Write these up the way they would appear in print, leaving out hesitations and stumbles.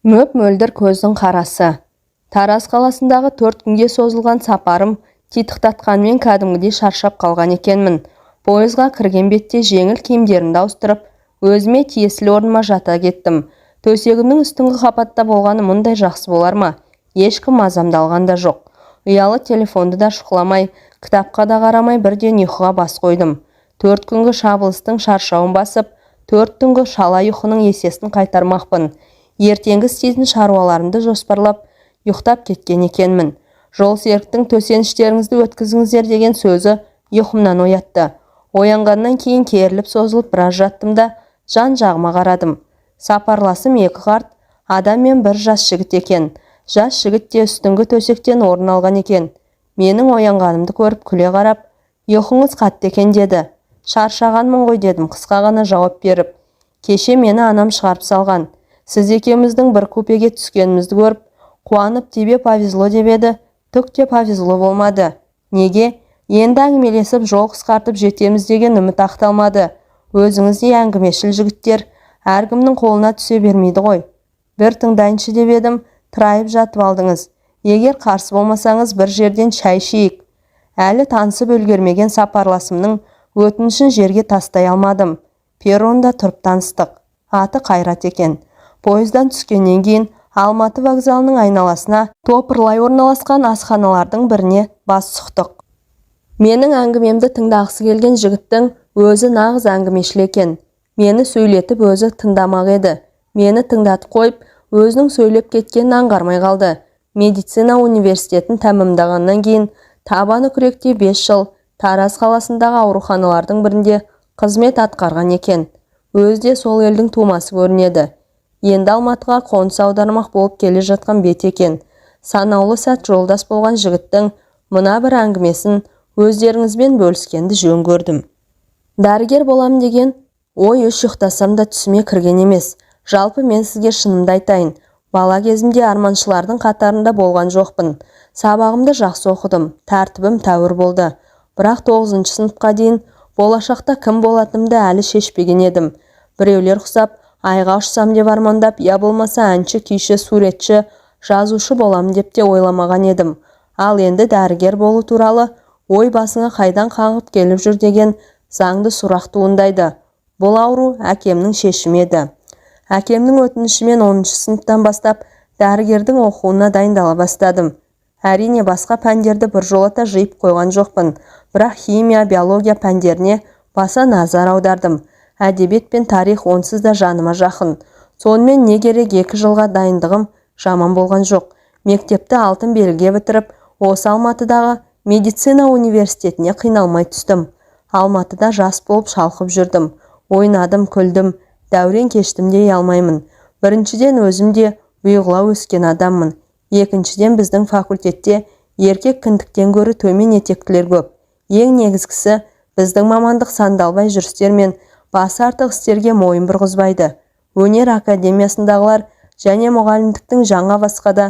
Мөп-мөлдір көздің қарасы. Тараз қаласындағы 4 күнге созылған сапарым титықтатқанмен кәдімгідей шаршап қалған екенмін. Пойызға кірген бетте жеңіл киімдерімді ауыстырып, өзіме тиесілі орныма жата кеттім. Төсегімнің үстіңгі қапатта болғаны мұндай жақсы болар ма? Ешкім мазамды алған да жоқ. Ұялы телефонды да шұқыламай, кітапқа да қарамай бірден ұйқыға бас қойдым. 4 күнгі шабылыстың шаршауын басып, 4 түнгі шала ұйқының есесін қайтармақпын. Ертеңгі істейтін шаруаларымды жоспарлап, ұйықтап кеткен екенмін. Жолсеріктің төсеніштеріңізді өткізіңіздер деген сөзі ұйқымнан оятты. Оянғаннан кейін керіліп созылып біраз жаттым да жан-жағыма қарадым. Сапарласым 2 қарт, адам мен бір жас жігіт екен. Жас жігіт те үстіңгі төсектен орын алған екен. Менің оянғанымды көріп күле қарап, ұйқыңыз қатты екен деді. Шаршағанмын ғой дедім қысқа ғана жауап беріп. Кеше мені анам шығарып салған. Сіз екеуміздің бір купеге түскенімізді көріп, қуанып тебе повезло деп еді, түк те повезло болмады. Неге? Енді әңгімелесіп жол қысқартып жетеміз деген үміт ақталмады. Өзіңіздей әңгімешіл жігіттер әркімнің қолына түсе бермейді ғой. Бір тыңдайыншы деп едім, тырайып жатып алдыңыз. Егер қарсы болмасаңыз бір жерден шай ішейік. Әлі танысып үлгермеген сапарласымның өтінішін жерге тастай алмадым. Перронда тұрып таныстық. Аты Қайрат екен. Пойыздан түскеннен кейін Алматы вокзалының айналасына топырлай орналасқан асханалардың біріне бас сұқтық. Менің әңгімемді тыңдағысы келген жігіттің өзі нағыз әңгімешіл екен. Мені сөйлетіп өзі тыңдамақ еді. Мені тыңдатып қойып, өзінің сөйлеп кеткенін аңғармай қалды. Медицина университетін тәмамдағаннан кейін табаны күректе 5 жыл Тараз қаласындағы ауруханалардың бірінде қызмет атқарған екен. Өзде сол елдің тумасы көрінеді. Енді Алматыға қоныс аудармақ болып келе жатқан бет екен. Санаулы сәт жолдас болған жігіттің мына бір әңгімесін өздеріңізбен бөліскенді жөн көрдім. Дәрігер болам деген ой үш ұйықтасам да түсіме кірген емес. Жалпы мен сізге шынымды айтайын. Бала кезімде арманшылардың қатарында болған жоқпын. Сабағымды жақсы оқыдым, тәртібім тәуір болды. Бірақ 9-шы сыныпқа дейін болашақта кім болатынымды әлі шешпеген едім. Біреулер құсап, айға ұшсам деп армандап, я болмаса әнші, күйші, суретші, жазушы болам деп те ойламаған едім. Ал енді дәрігер болу туралы ой басыңа қайдан қаңғып келіп жүр деген заңды сұрақ туындайды. Бұл ауру әкемнің шешімі еді. Әкемнің өтінішімен 10-шы сыныптан бастап дәрігердің оқуына дайындала бастадым. Әрине басқа пәндерді біржолата жиып қойған жоқпын, бірақ химия, биология пәндеріне баса назар аудардым. Әдебиет пен тарих онсыз да жаныма жақын. Сонымен не керек 2 жылға дайындығым жаман болған жоқ. Мектепті алтын белгіге бітіріп, осы Алматыдағы медицина университетіне қиналмай түстім. Алматыда жас болып шалқып жүрдім. Ойнадым, күлдім, дәурен кештім дей алмаймын. Біріншіден өзімде бұйығыла өскен адаммын. Екіншіден біздің факультетте еркек кіндіктен гөрі төмен етектілер көп. Ең негізгісі біздің мамандық сандалбай жүрістер мен басы артық істерге мойын бұрғызбайды. Өнер академиясындағылар және мұғалімдіктің жаңа басқада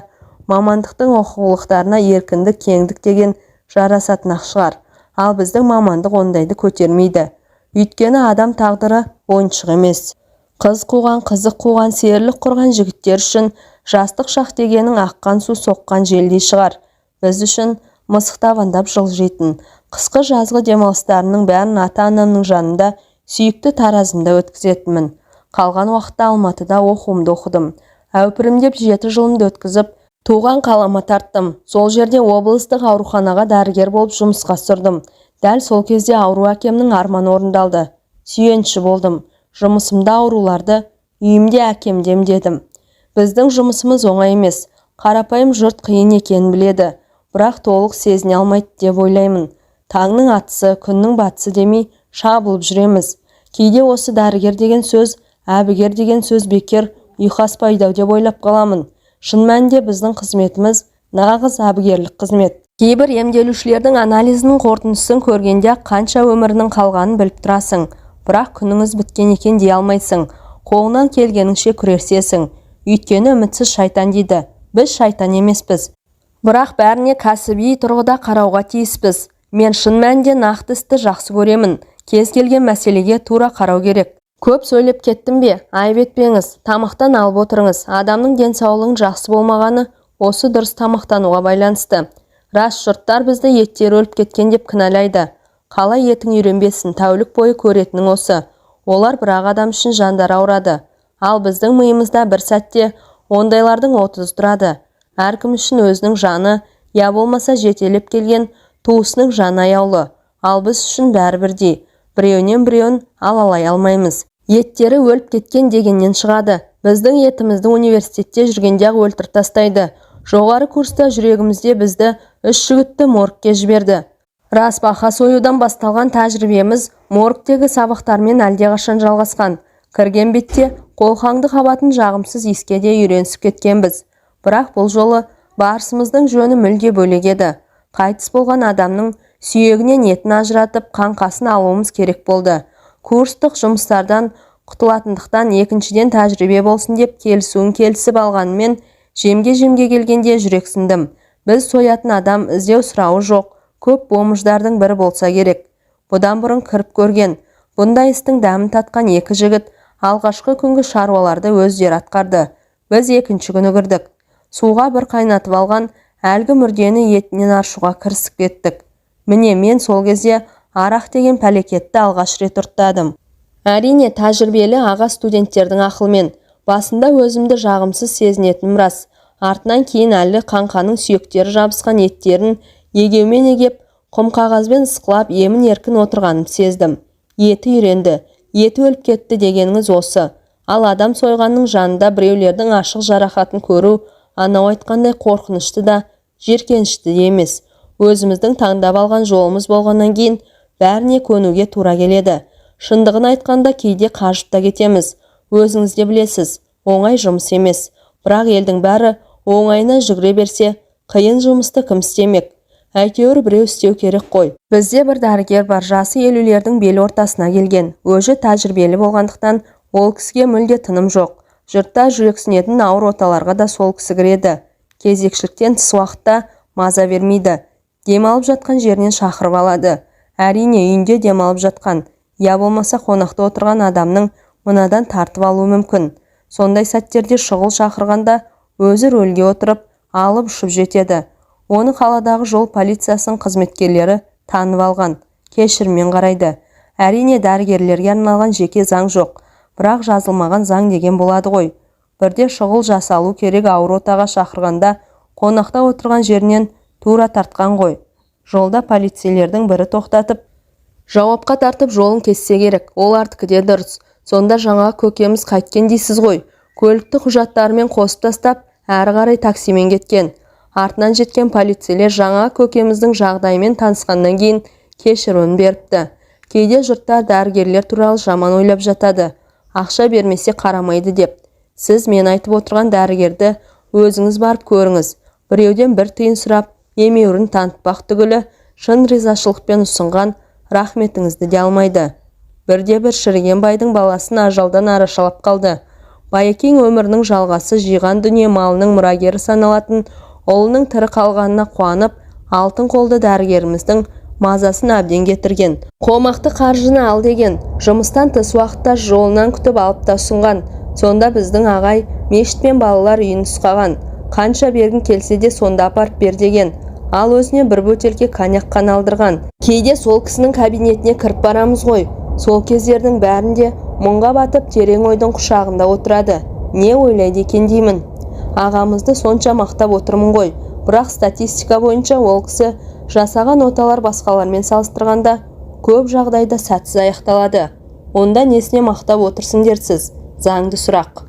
мамандықтың оқулықтарына еркіндік, кеңдік деген жарасатын шығар. Ал біздің мамандық ондайды көтермейді. Өйткені адам тағдыры ойыншық емес. Қыз қуған, қызық қуған, серілік құрған жігіттер үшін жастық шақ дегенің аққан су соққан желдей шығар. Біз үшін мысық табандап жылжитын қысқы жазғы демалыстарының бәрін ата-анамның жанында сүйікті Таразымда өткізетінмін. Қалған уақытта Алматыда оқуымды оқыдым. Әупірімдеп 7 жылымды өткізіп, туған қалама тарттым. Сол жерде облыстық ауруханаға дәрігер болып жұмысқа тұрдым. Дәл сол кезде ауру әкемнің арманы орындалды. Сүйенші болдым. Жұмысымда ауруларды, үйімде әкемді емдедім. Біздің жұмысымыз оңай емес. Қарапайым жұрт қиын екенін біледі. Бірақ толық сезіне алмайды деп ойлаймын. Таңның атысы, күннің батысы демей шабылып жүреміз. Кейде осы дәрігер деген сөз, әбігер деген сөз бекер ұйқаспайды деп ойлап қаламын. Шын мәнінде біздің қызметіміз нағыз әбігерлік қызмет. Кейбір емделушілердің анализінің қорытындысын көргенде қанша өмірінің қалғанын біліп тұрасың. Бірақ күніңіз біткен екен дей алмайсың. Қолынан келгеніңше күресесің. Өйткені үмітсіз шайтан дейді. Біз шайтан емеспіз. Бірақ бәріне кәсіби тұрғыда қарауға тиіспіз. Мен шын мәнінде нақты істі жақсы көремін. Кез келген мәселеге тура қарау керек. Көп сөйлеп кеттім бе? Айып етпеңіз, тамақтан алып отырыңыз. Адамның денсаулығың жақсы болмағаны осы дұрыс тамақтануға байланысты. Рас, жұрттар бізді еттері өліп кеткен деп кінәлайды. Қалай етің үйренбесін, тәулік бойы көретінің осы. Олар бірақ адам үшін жандары ауырады. Ал біздің миымызда бір сәтте ондайлардың 30 тұрады. Әркім үшін өзінің жаны, я болмаса жетелеп келген туысының жаны аяулы. Ал біз үшін бәрі бірдей. Біреуінен біреуін алалай алмаймыз. Еттері өліп кеткен дегеннен шығады. Біздің етімізді университетте жүргенде-ақ өлтіріп тастайды. Жоғары курста жүрегімізде бізді 3 жігітті моргке жіберді. Рас, бақа союдан басталған тәжірибеміз моргтегі сабақтармен әлдеқашан жалғасқан. Кірген бетте қолқаңды қабатын жағымсыз иіске де үйренісіп кеткенбіз. Бірақ бұл жолы барысымыздың жөні мүлде бөлек еді. Қайтыс болған адамның сүйегінен етін ажыратып қаңқасын алуымыз керек болды. Курстық жұмыстардан құтылатындықтан, екіншіден тәжірибе болсын деп келісуін келісіп алғанымен, жемге келгенде жүрексіндім. Біз соятын адам іздеу сұрауы жоқ, көп бомждардың бірі болса керек. Бұдан бұрын кіріп көрген, бұндай істің дәмін татқан 2 жігіт алғашқы күнгі шаруаларды өздері атқарды. Біз екінші күні кірдік. Суға бір қайнатып алған әлгі мүрдені етінен аршуға кірісіп кеттік. Міне, мен сол кезде арақ деген пәлекетті алғаш рет ұрттадым. Әрине, тәжірибелі аға студенттердің ақылмен. Басында өзімді жағымсыз сезінетінім рас. Артынан кейін әлі қаңқаның сүйектері жабысқан еттерін егеумен егеп, құм қағазбен ысқылап емін-еркін отырғанын сездім. Еті үйренді, еті өліп кетті дегеніңіз осы. Ал адам сойғанның жанында біреулердің ашық жарақатын көру, анау айтқандай қорқынышты да, жеркенішті де емес. Өзіміздің таңдап алған жолымыз болғаннан кейін бәріне көнуге тура келеді. Шындығын айтқанда кейде қажып та кетеміз. Өзіңіз де білесіз, оңай жұмыс емес. Бірақ елдің бәрі оңайына жүгіре берсе, қиын жұмысты кім істемек? Әйтеуір біреу істеу керек қой. Бізде бір дәрігер бар, жасы 50-лердің бел ортасына келген. Өзі тәжірибелі болғандықтан ол кісіге мүлде тыным жоқ. Жұртта жүрексінетін ауыр оталарға да сол кісі кіреді. Кезекшіліктен тыс уақытта маза бермейді. Демалып жатқан жерінен шақырып алады. Әрине, үйінде демалып жатқан, я болмаса қонақта отырған адамның мынадан тартып алуы мүмкін. Сондай сәттерде шұғыл шақырғанда өзі рөлге отырып, алып ұшып жетеді. Оны қаладағы жол полициясының қызметкерлері танып алған, кешіріммен қарайды. Әрине, дәрігерлерге арналған жеке заң жоқ, бірақ жазылмаған заң деген болады ғой. Бірде шұғыл жасалу керек ауыр отаға шақырғанда, қонақта отырған жерінен тура тартқан ғой. Жолда полицейлердің бірі тоқтатып, жауапқа тартып жолын кессе керек, ол артықы де дұрыс. Сонда жаңа көкеміз қайткен дейсіз ғой. Көлікті құжаттарымен қосып тастап, әрі қарай таксимен кеткен. Артынан жеткен полицейлер жаңа көкеміздің жағдайымен танысқаннан кейін кешірімін беріпті. Кейде жұрттар дәрігерлер туралы жаман ойлап жатады. Ақша бермесе қарамайды деп. Сіз мен айтып отырған дәрігерді өзіңіз барып көріңіз. Біреуден бір тиын сұрап, емеурін танытпақ түгілі, шын ризашылықпен ұсынған рахметіңізді де алмайды. Бірде бір шіріген байдың баласын ажалдан арашалап қалды. Байекең өмірінің жалғасы жиған дүние малының мұрагері саналатын ұлының тірі қалғанына қуанып, алтын қолды дәрігеріміздің мазасын әбден кетірген. Қомақты қаржыны ал деген, жұмыстан тыс уақытта жолынан күтіп алып та ұсынған. Сонда біздің ағай мешіт пен балалар үйін нұсқаған. Қанша бергін келсе де сонда апарып бер деген. Ал өзіне бір бөтелке коньяк қана алдырған. Кейде сол кісінің кабинетіне кіріп барамыз ғой. Сол кездердің бәрінде мұңға батып терең ойдың құшағында отырады. Не ойлайды екен деймін. Ағамызды сонша мақтап отырмын ғой. Бірақ статистика бойынша ол кісі жасаған оталар басқалармен салыстырғанда көп жағдайда сәтсіз аяқталады. Онда несіне мақтап отырсың дерсіз? Заңды сұрақ.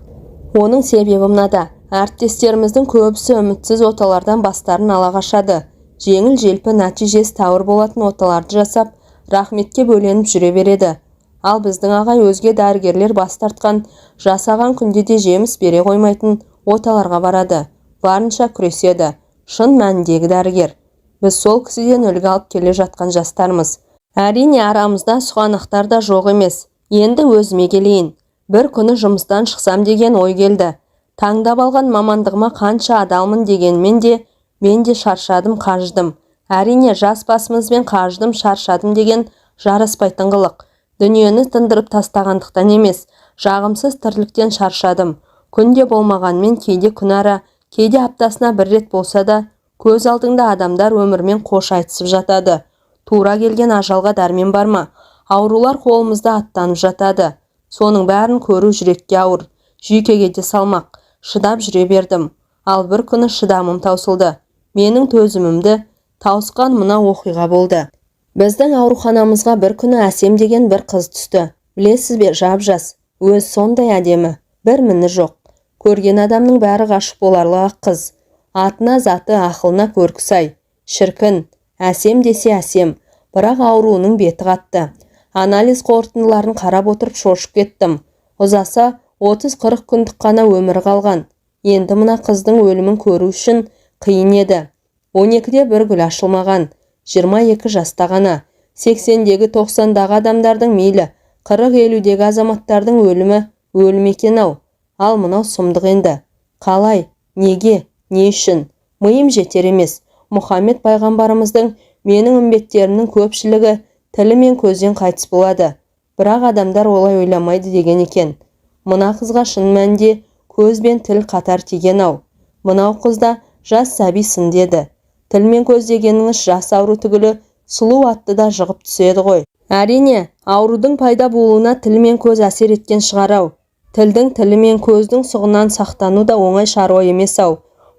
Оның себебі мынада. Әріптестеріміздің көбісі үмітсіз оталардан бастарын ала қашады. Жеңіл желпі нәтижесі тауыр болатын оталарды жасап, рахметке бөленіп жүре береді. Ал біздің ағай өзге дәрігерлер бас тартқан, жасаған күнде де жеміс бере қоймайтын оталарға барады. Барынша күреседі. Шын мәніндегі дәрігер. Біз сол кісіден үлгі алып келе жатқан жастармыз. Әрине, арамызда сұғанақтар да жоқ емес. Енді өзіме келейін. Бір күні жұмыстан шықсам деген ой келді. Таңдап алған мамандығыма қанша адалмын дегенмен де, мен де шаршадым, қаждым. Әрине, жас басымызбен қаждым, шаршадым деген жараспайтын қылық. Дүниені тындырып тастағандықтан емес, жағымсыз тірліктен шаршадым. Күнде болмағанмен кейде күнара, кейде аптасына бір рет болса да, көз алдыңда адамдар өмірмен қош айтысып жатады. Тура келген ажалға дәрмен бар ма? Аурулар қолымызда аттанып жатады. Соның бәрін көру жүрекке ауыр, жүйкеге де салмақ. Шыдап жүре бердім. Ал бір күні шыдамым таусылды. Менің төзімімді тауысқан мына оқиға болды. Біздің ауруханамызға бір күні Әсем деген бір қыз түсті. Білесіз бе, жап-жас, өз сондай әдемі, бір міні жоқ. Көрген адамның бәрі ғашық боларлық қыз. Атына заты, ақылына көркі сай. Шіркін, Әсем десе Әсем, бірақ ауруының беті қатты. Анализ қорытындыларын қарап отырып шошып кеттім. Ұзаса 30-40 күндік қана өмірі қалған. Енді мына қыздың өлімін көру үшін қиын еді. 12-де бір гүл ашылмаған, 22 жаста ғана. 80-дегі 90-дағы адамдардың мейлі, 40-50-дегі азаматтардың өлімі өлім екен-ау. Ал мынау сұмдық енді. Қалай? Неге? Не үшін? Миым жетер емес. Мұхаммед пайғамбарымыздың менің үмбеттерімнің көпшілігі тілі мен көзден қайтыс болады. Бірақ адамдар олай ойламайды деген екен. Мына қызға шын мәнінде көз бен тіл қатар тиген-ау. Мынау қызда жас сәби сын деді. Тіл мен көз дегеніңіз жас ауру түгілі сұлу атты да жығып түседі ғой. Әрине, аурудың пайда болуына тіл мен көз әсер еткен шығар-ау. Тілдің, тілі мен көздің сұғынан сақтану да оңай шаруа емес-ау.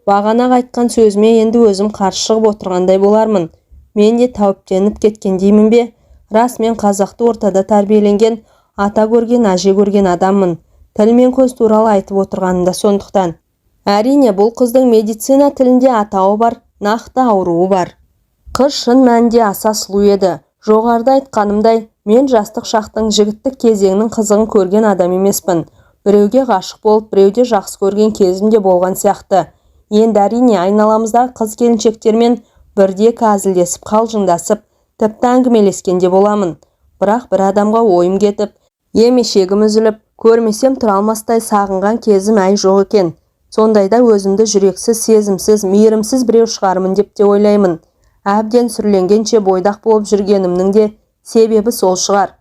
Бағана айтқан сөзіме енді өзім қарсы шығып отырғандай болармын. Мен де тәуіптеніп кеткендеймін бе? Рас, мен қазақты ортада тәрбиеленген, ата көрген, әже көрген адаммын. Тіл мен көз туралы айтып отырғанымда сондықтан. Әрине, бұл қыздың медицина тілінде атауы бар, нақты ауруы бар. Қыз шын мәнінде аса сұлу еді. Жоғарыда айтқанымдай, мен жастық шақтың, жігіттік кезеңнің қызығын көрген адам емеспін. Біреуге ғашық болып, біреуде жақсы көрген кезім де болған сияқты. Енді әрине айналамыздағы қыз келіншектермен бірде-екі әзілдесіп, қалжыңдасып, тіпті әңгімелескенде боламын. Бірақ бір адамға ойым кетіп, емешегім үзіліп, көрмесем тұра алмастай сағынған кезім әй жоқ екен. Сондайда өзімді жүрексіз, сезімсіз, мейірімсіз біреу шығармын деп те ойлаймын. Әбден сүрленгенше бойдақ болып жүргенімнің де себебі сол шығар.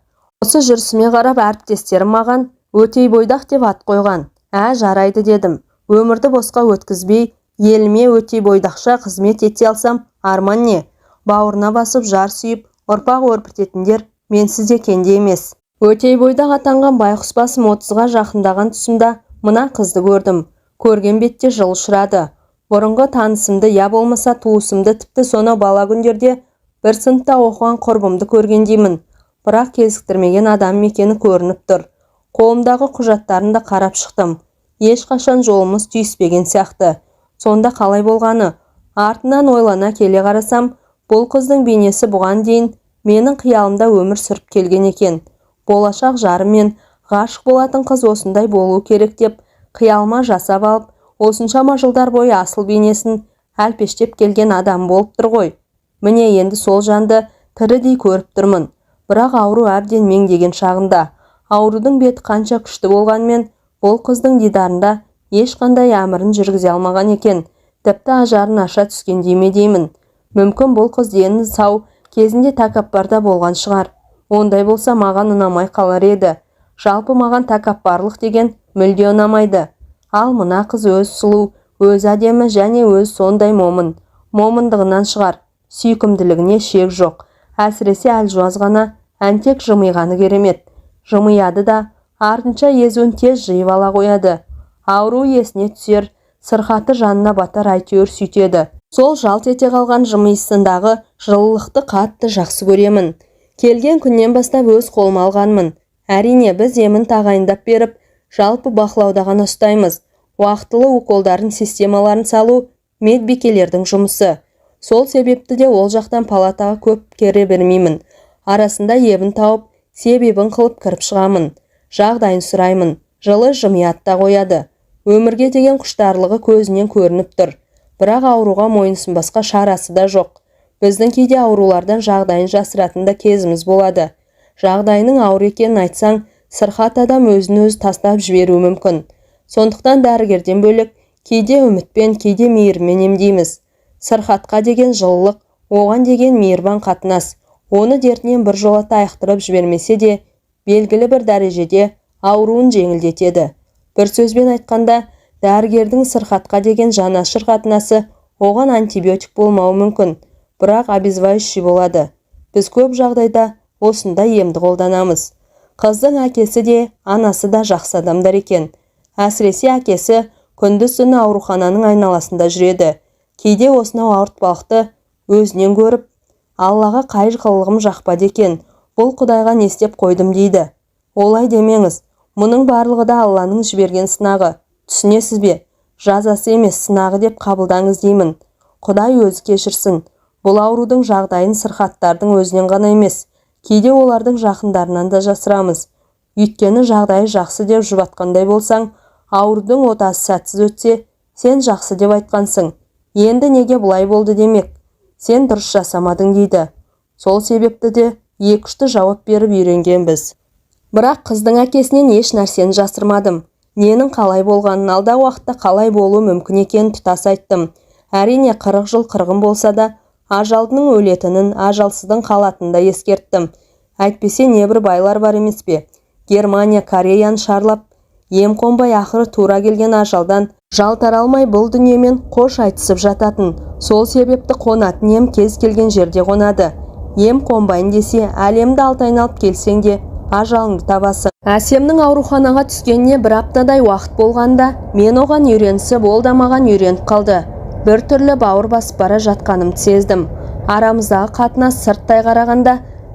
Осы жүрісіме қарап әріптестерім маған өтей бойдақ деп ат қойған. Жарайды дедім. Өмірді босқа өткізбей, еліме өтей бойдақша қызмет ете алсам, арман не? Бауырына басып жар сүйіп, ұрпақ өрбітетіндер менсіз де кенде емес. Өтей бойдақ атанған байқұс басым 30-ға жақындаған тұсымда мына қызды көрдім. Көрген бетте жыл ұшырады. Бұрынғы танысымды, я болмаса туысымды, тіпті сонау бала күндерде бір сыныпта оқыған құрбымды көргендеймін. Бірақ кезіктірмеген адам екені көрініп тұр. Қолымдағы құжаттарын да қарап шықтым. Ешқашан жолымыз түйіспеген сияқты. Сонда қалай болғаны? Артынан ойлана келе қарасам, бұл қыздың бейнесі бұған дейін менің қиялымда өмір сүріп келген екен. Болашақ жарым мен ғашық болатын қыз осындай болу керек деп қиялыма жасап алып, осыншама жылдар бойы асыл бейнесін әлпештеп келген адам болып тұр ғой. Міне енді сол жанды тірідей көріп тұрмын. Бірақ ауру әбден меңдеген шағында. Аурудың беті қанша күшті болғанмен, бұл қыздың дидарында ешқандай әмірін жүргізе алмаған екен. Тіпті ажарын аша түскендей ме деймін. Мүмкін бұл қыз дені сау кезінде тәкаппарда болған шығар. Ондай болса маған ұнамай қалар еді. Жалпы маған тәкаппарлық деген мүлде ұнамайды. Ал мына қыз өз сұлу, өз әдемі және өз сондай момын. Момындығынан шығар. Сүйкімділігіне шек жоқ. Әсіресе әлжуаз ғана, әнтек жымиғаны керемет. Жымияды да, артынша езуін тез жиып ала қояды. Ауру есіне түсер, сырқаты жанына батар, әйтеуір сүйтеді. Сол жалт ете қалған жымиысындағы жылылықты қатты жақсы көремін. Келген күннен бастап өз қолыма алғанмын. Әрине біз емін тағайындап беріп, жалпы бақылауда ғана ұстаймыз. Уақытылы уколдарын, системаларын салу медбикелердің жұмысы. Сол себепті де ол жақтан палатаға көп кере бермеймін. Арасында ебін тауып, себебін қылып кіріп шығамын. Жағдайын сұраймын. Жылы жымиятта қояды. Өмірге деген құштарлығы көзінен көрініп тұр. Бірақ ауруға мойынсынбасқа шарасы да жоқ. Біздің кейде аурулардан жағдайын жасыратын да кезіміз болады. Жағдайының ауыр екенін айтсаң, сырқат адам өзін өзі тастап жіберуі мүмкін. Сондықтан дәрігерден бөлек кейде үмітпен, кейде мейіріммен емдейміз. Сырқатқа деген жылылық, оған деген мейірбан қатынас. Оны дертінен біржолата айықтырып жібермесе де, белгілі бір дәрежеде ауруын жеңілдетеді. Бір сөзбен айтқанда, дәрігердің сырқатқа деген жанашыр қатынасы оған антибиотик болмауы мүмкін, бірақ обезболивающий болады. Біз көп жағдайда осындай емді қолданамыз. Қыздың әкесі де, анасы да жақсы адамдар екен. Әсіресе әкесі күндіз-түні аурухананың айналасында жүреді. Кейде осынау ауыртпалықты өзінен көріп, Аллаға қай қылығым жақпады екен, бұл Құдайға не істеп қойдым дейді. Олай демеңіз, мұның барлығы да Алланың жіберген сынағы. Түсінесіз бе? Жазасы емес, сынағы деп қабылдаңыз деймін. Құдай өзі кешірсін. Бұл аурудың жағдайын сырқаттардың өзінен ғана емес, кейде олардың жақындарынан да жасырамыз. Өйткені жағдайы жақсы деп жұбатқандай болсаң, аурудың отасы сәтсіз өтсе, сен жақсы деп айтқансың. Енді неге бұлай болды демек? Сен дұрыс жасамадың дейді. Сол себепті де 2-3 жауап беріп үйренгенбіз. Бірақ қыздың әкесінен еш нәрсені жасырмадым. Ненің қалай болғанын, алдағы уақытта қалай болуы мүмкін екенін тұтас айттым. Әрине 40 жыл қырғын болса да, ажалдының өлетінін, ажалсыздың қалатынын да ескерттім. Әйтпесе небір байлар бар емес пе? Германия, Кореяны шарлап, ем қонбай ақыры тура келген ажалдан жалтара алмай бұл дүниемен қош айтысып жататын. Сол себепті қонатын ем кез келген жерде қонады. Ем қонбайын десе, әлемді алты айналып келсең де ажалыңды табасың. Әсемнің ауруханаға түскеніне бір аптадай уақыт болғанда, мен оған үйренісіп, ол да маған үйреніп қалды. Бір түрлі бауыр басып бара жатқанымды сездім. Арамыздағы қатынас сырттай қарағанда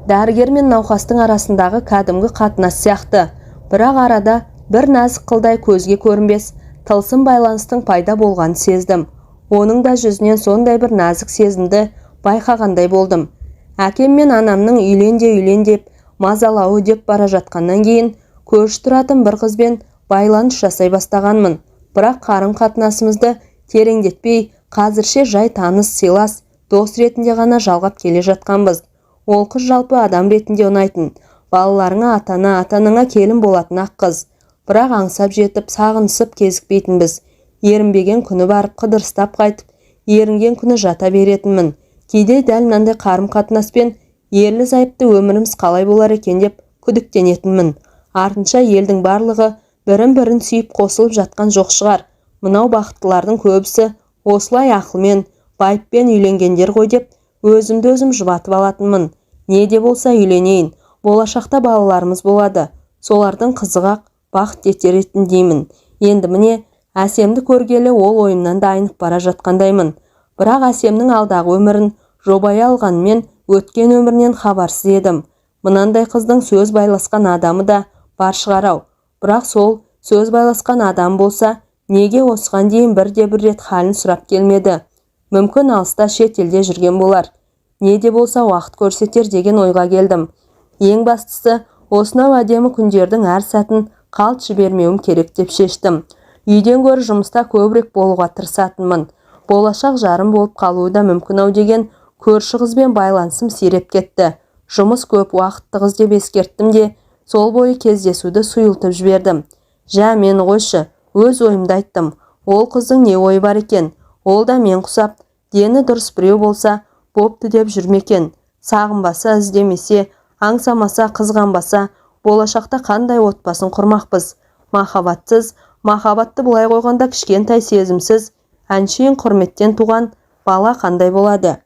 дәрігер мен науқастың арасындағы кәдімгі қатынас сияқты. Бірақ арада бір нәзік қылдай көзге көрінбес тылсым байланыстың пайда болғанын сездім. Оның да жүзінен сондай бір нәзік сезімді байқағандай болдым. Әкем мен анамның үйлен деп мазалауы деп бара жатқаннан кейін көрші тұратын бір қызбен байланыс жасай бастағанмын. Бірақ қарым қатынасымызды тереңдетпей, қазірше жай таныс, сыйлас, дос ретінде ғана жалғап келе жатқанбыз. Ол қыз жалпы адам ретінде ұнайтын, балаларыңа атана, атаныңа келін болатын ақ қыз. Бірақ аңсап жетіп, сағынысып кезікпейтінбіз. Ерінбеген күні барып қыдырыстап қайтып, ерінген күні жата беретінмін. Кейде дәл мынандай қарым қатынаспен ерлі зайыпты өміріміз қалай болар екен деп күдіктенетінмін. Артынша елдің барлығы бірін-бірін сүйіп қосылып жатқан жоқ шығар. Мынау бақыттылардың көбісі осылай ақылмен, байыппен үйленгендер ғой деп өзімді өзім жұбатып алатынмын. Не де болса үйленейін. Болашақта балаларымыз болады. Солардың қызығақ бақыт етер етін деймін. Енді міне, Әсемді көргелі ол ойымнан да айнып бара жатқандаймын. Бірақ Әсемнің алдағы өмірін жобай алғанмен өткен өмірінен хабарсыз едім. Мынандай қыздың сөз байласқан адамы да бар шығар-ау. Бірақ сол сөз байласқан адам болса, неге осыған дейін бірде-бір рет халін сұрап келмеді? Мүмкін алыста шет елде жүрген болар. Не де болса уақыт көрсетер деген ойға келдім. Ең бастысы, осынау әдемі күндердің әр сәтін қалт жібермеуім керек деп шештім. Үйден гөрі жұмыста көбірек болуға тырысатынмын. Болашақ жарым болып қалуы да мүмкін-ау деген көрші қызбен байланысым сиреп кетті. Жұмыс көп, уақытты қыз деп ескерттім де, сол бойы кездесуді сұйылтып жібердім. Жә, мені қойшы, өз ойымды айттым. Ол қыздың не ойы бар екен? Ол да мен құсап, дені дұрыс біреу болса, бопты деп жүрмекен. Сағынбаса, іздемесе, аңсамаса, қызғанбаса, болашақта қандай отбасын құрмақпыз? Махаббатсыз, махаббатты бұлай қойғанда кішкентай сезімсіз, әншейін құрметтен туған бала қандай болады?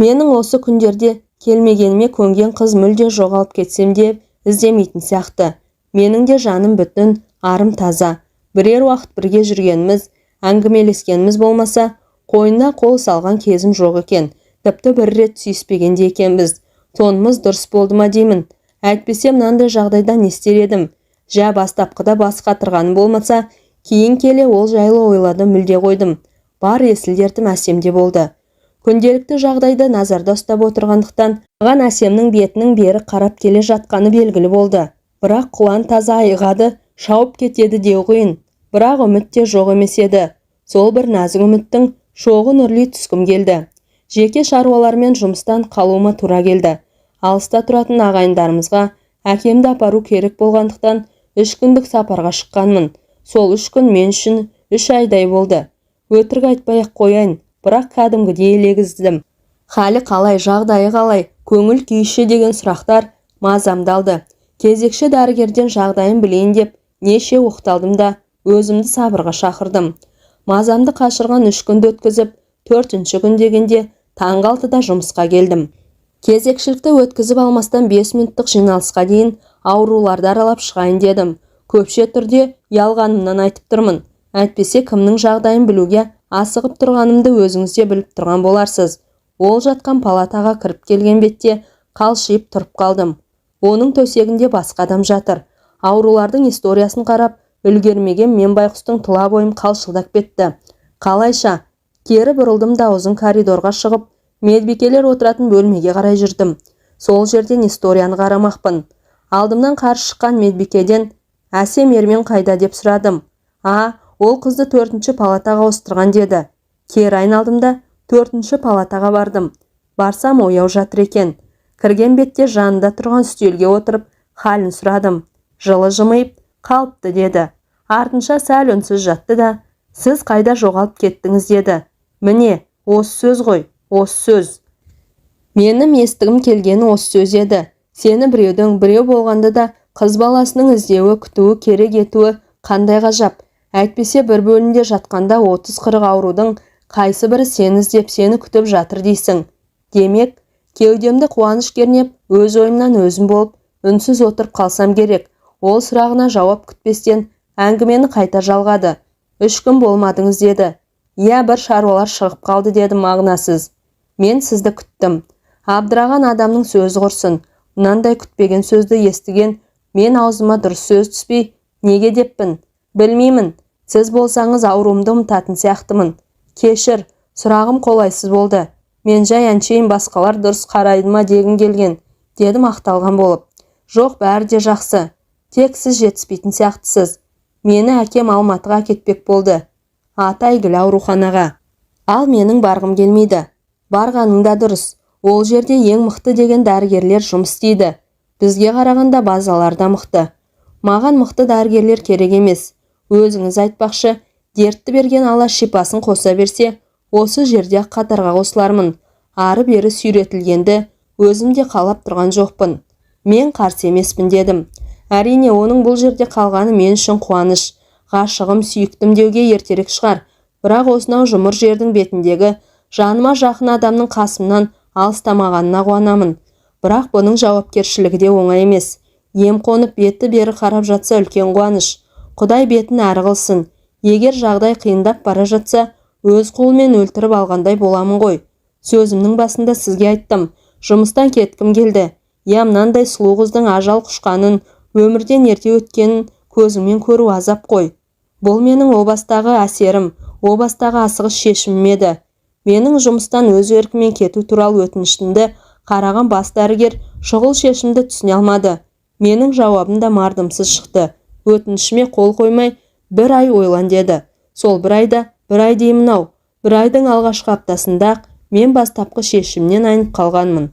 Менің осы күндерде келмегеніме көнген қыз мүлде жоғалып кетсем деп іздемейтін сияқты. Менің де жаным бүтін, арым таза. Бірер уақыт бірге жүргеніміз, әңгімелескеніміз болмаса, қойнына қол салған кезім жоқ екен. Тіпті бір рет сүйіспегенде екенбіз. Тонымыз дұрыс болды ма деймін. Әйтпесе мынандай жағдайда не істер едім? Жә, бастапқыда бас қатырғаным болмаса, кейін келе ол жайлы ойлады, мүлде қойдым. Бар есіл-дертім Әсемде болды. Күнделікті жағдайды назарда ұстап отырғандықтан, маған Әсемнің бетінің бері қарап келе жатқаны белгілі болды. Бірақ құлан таза айғады, шауып кетеді деу қиын. Бірақ үміт те жоқ емес еді. Сол бір нәзік үміттің шоғын үрлей түскім келді. Жеке шаруалармен жұмыстан қалуыма тура келді. Алыста тұратын ағайындарымызға әкемді апару керек болғандықтан 3 күндік сапарға шыққанмын. Сол 3 күн мен үшін 3 айдай болды. Өтірік айтпай-ақ қояйын, бірақ кәдімгідей елегіздім. Халі қалай, жағдайы қалай, көңіл күйші деген сұрақтар мазамды алды. Кезекші дәрігерден жағдайын білейін деп неше оқталдым да өзімді сабырға шақырдым. Мазамды қашырған 3 күнді өткізіп, 4-ші күн дегенде таңғы 6-да жұмысқа келдім. Кезекшілікті өткізіп алмастан 5 минуттық жиналысқа дейін ауруларды аралап шығайын дедім. Көпше түрде ялғанымнан айтып тұрмын. Әйтпесе кімнің жағдайын білуге асығып тұрғанымды өзіңіз де біліп тұрған боларсыз. Ол жатқан палатаға кіріп келген бетте қалшиып тұрып қалдым. Оның төсегінде басқа адам жатыр. Аурулардың историясын қарап үлгермеген мен байқұстың тұла бойым қалшылдап кетті. Қалайша кері бұрылдым да ұзын коридорға шығып, медбикелер отыратын бөлмеге қарай жүрдім. Сол жерден историяны қарамақпын. Алдымнан қарсы шыққан медбикеден «Әсем Ермен қайда?» деп сұрадым. Ол қызды 4-ші палатаға ауыстырған деді. Кері айналдым да 4-ші палатаға бардым. Барсам ояу жатыр екен. Кірген бетте жанында тұрған үстелге отырып, халін сұрадым. Жылы жымиып, қалыпты деді. Артынша сәл үнсіз жатты да, сіз қайда жоғалып кеттіңіз деді. Міне, осы сөз ғой, осы сөз. Менің естігім келгені осы сөз еді. Сені біреудің біреу болғанды да қыз баласының іздеуі, күтуі, керек етуі қандай ғажап. Әйтпесе бір бөлімде жатқанда 30-40 аурудың қайсы бірі сені іздеп, сені күтіп жатыр дейсің. Демек, кеудемді қуаныш кернеп, өз ойымнан өзім болып, үнсіз отырып қалсам керек. Ол сұрағына жауап күтпестен әңгімені қайта жалғады. 3 күн болмадыңыз деді. Бір шаруалар шығып қалды деді мағынасыз. Мен сізді күттім. Абдыраған адамның сөзі құрсын. Мынандай күтпеген сөзді естіген мен аузыма дұрыс сөз түспей, неге деппін? Білмеймін. Сіз болсаңыз ауруымды ұмытатын сияқтымын. Кешір, сұрағым қолайсыз болды. Мен жай әншейін басқалар дұрыс қарайды ма дегім келген, дедім ақталған болып. Жоқ, бәрі де жақсы. Тек сіз жетіспейтін сияқтысыз. Мені әкем Алматыға кетпек болды. Аты әйгілі ауруханаға. Ал менің барғым келмейді. Барғаның да дұрыс. Ол жерде ең мықты деген дәрігерлер жұмыс істейді. Бізге қарағанда базалар да мықты. Маған мықты дәрігерлер керек емес. Өзіңіз айтпақшы, дертті берген Алла шипасын қоса берсе, осы жерде қатарға қосылармын. Ары-бері сүйретілгенді өзімде қалап тұрған жоқпын. Мен қарсы емеспін дедім. Әрине, оның бұл жерде қалғаны мен үшін қуаныш. Ғашығым, сүйіктім деуге ертерек шығар. Бірақ осынау жұмыр жердің бетіндегі жаныма жақын адамның қасымнан алыстамағанына қуанамын. Бірақ бұның жауапкершілігі де оңай емес. Ем қонып беті бері қарап жатса үлкен қуаныш. Құдай бетін әрі қылсын. Егер жағдай қиындап бара жатса, өз қолымен өлтіріп алғандай боламын ғой. Сөзімнің басында сізге айттым. Жұмыстан кеткім келді. Мынандай сұлу қыздың ажал құшқанын, өмірден ерте өткенін көзіңмен көру азап қой. Бұл менің о бастағы әсерім, о бастағы асығыс шешімім еді. Менің жұмыстан өз еркімен кету туралы өтінішімді қараған бас дәрігер шұғыл шешімді түсіне алмады. Менің жауабым да мардымсыз шықты. Өтінішіме қол қоймай, 1 ай ойлан деді. Сол 1 айда, 1 ай деймін-ау. 1 айдың алғашқы аптасында мен бастапқы шешімнен айнып қалғанмын.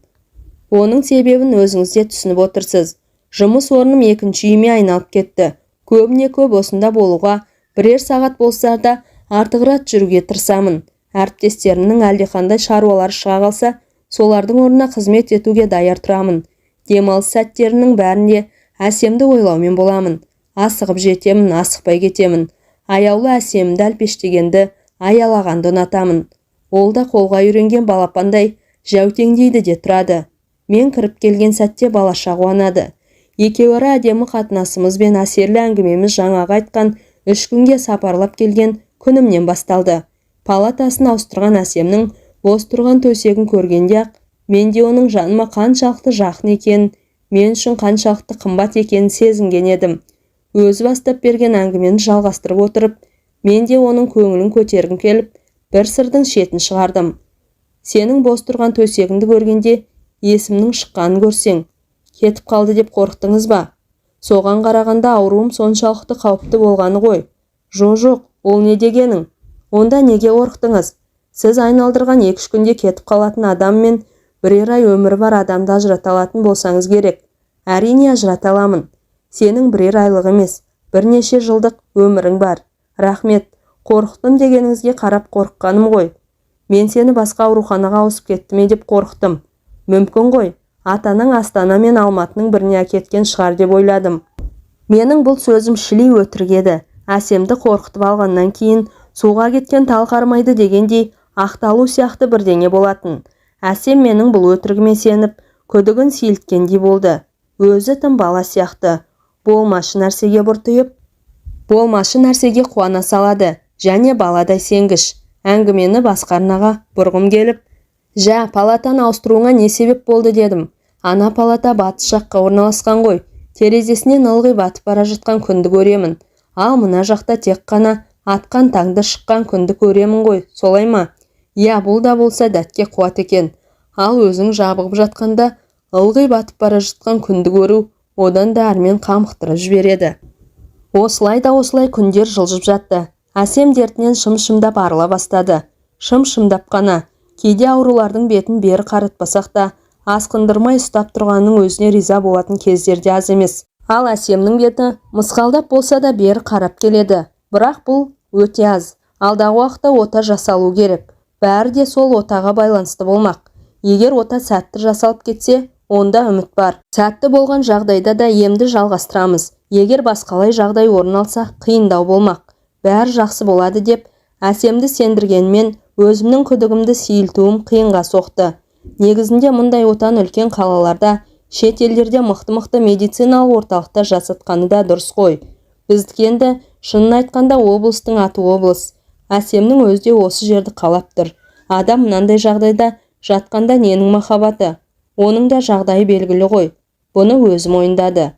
Оның себебін өзіңіз де түсініп отырсыз. Жұмыс орным 2-ші үйіме айналып кетті. Көбіне көп осында болуға 1 сағат болса да артығырақ жүруге тырысамын. Әріптестерімнің әлдеқандай шаруалар шыға қалса, солардың орнына қызмет етуге даяр тұрамын. Демалыс сәттерінің бәрінде Әсемді ойлаумен боламын. Асығып жетемін, асықпай кетемін. Аяулы Әсемді әлпештегенді, аялағанды ұнатамын. Ол да қолға үйренген балапандай жәутеңдейді де тұрады. Мен кіріп келген сәтте балаша қуанады. Екеуара әдемі қатынасымыз бен әсерлі әңгімеміз жаңағы айтқан 3 күнге сапарлап келген күнімнен басталды. Палатасын ауыстырған Әсемнің бос тұрған төсегін көргенде-ақ, менде оның жаныма қаншалықты жақын екенін, мен үшін қаншалықты қымбат екенін сезінген едім. Өзі бастап берген әңгімені жалғастырып отырып, менде оның көңілін көтергім келіп, бір сырдың шетін шығардым. Сенің бос тұрған төсегіңді көргенде, есімнің шыққанын көрсең, кетіп қалды деп қорықтыңыз ба? Соған қарағанда ауруым соншалықты қауіпті болғаны ғой. Жоқ, ол не дегенің? Онда неге қорықтыңыз? Сіз айналдырған 2-3 күнде кетіп қалатын адам мен 1 ай өмірі бар адамды ажырата алатын болсаңыз керек. Әрине ажырата аламын. Сенің 1 айлық емес, бірнеше жылдық өмірің бар. Рахмет, қорықтым дегеніңізге қарап қорыққаным ғой. Мен сені басқа ауруханаға ауысып кетті ме деп қорықтым. Мүмкін ғой, атаның Астана мен Алматының біріне әкеткен шығар деп ойладым. Менің бұл сөзім шілей өтірік еді. Әсемді қорқытып алғаннан кейін суға кеткен тал қармайды дегендей ақталу сияқты бірдеңе болатын. Әсем менің бұл өтірігіме сеніп, күдігін сейілткендей болды. Өзі тым бала сияқты. Болмашы нәрсеге бұртиып, болмашы нәрсеге қуана салады. Және баладай сенгіш. Әңгімені басқа арнаға бұрғым келіп, «Жә, палатаны ауыстыруыңа не себеп болды?» дедім. Ана палата батыс жаққа орналасқан ғой. Терезесінен ылғи батып бара жатқан күнді көремін. Ал мына жақта тек қана атқан таңды шыққан күнді көремін ғой, солай ма? Иә, бұл да болса дәтке қуат екен. Ал өзің жабығып жатқанда ылғи батып бара жатқан күнді көру одан да әрмен қамықтырып жібереді. Осылай күндер жылжып жатты. Әсем дертінен шым-шымдап арыла бастады. Шым-шымдап қана. Кейде аурулардың бетін бері қаратпасақ та, асқындырмай ұстап тұрғанның өзіне риза болатын кездерде аз емес. Ал Әсемнің беті мысқалдап болса да бері қарап келеді. Бірақ бұл өте аз. Алдағы уақытта ота жасалу керек. Бәрі де сол отаға байланысты болмақ. Егер ота сәтті жасалып кетсе, онда үміт бар. Сәтті болған жағдайда да емді жалғастырамыз. Егер басқалай жағдай орын алса, қиындау болмақ. Бәрі жақсы болады деп Әсемді сендіргенмен өзімнің күдігімді сейілтуім қиынға соқты. Негізінде мұндай отан үлкен қалаларда, шет елдерде мықты медициналық орталықта жасатқаны да дұрыс қой. Біздікі енді шынын айтқанда облыстың аты облыс. Әсемнің өзі де осы жерді қалап тұр. Адам мынандай жағдайда жатқанда ненің махаббаты? Оның да жағдайы белгілі ғой. Бұны өзі мойындады.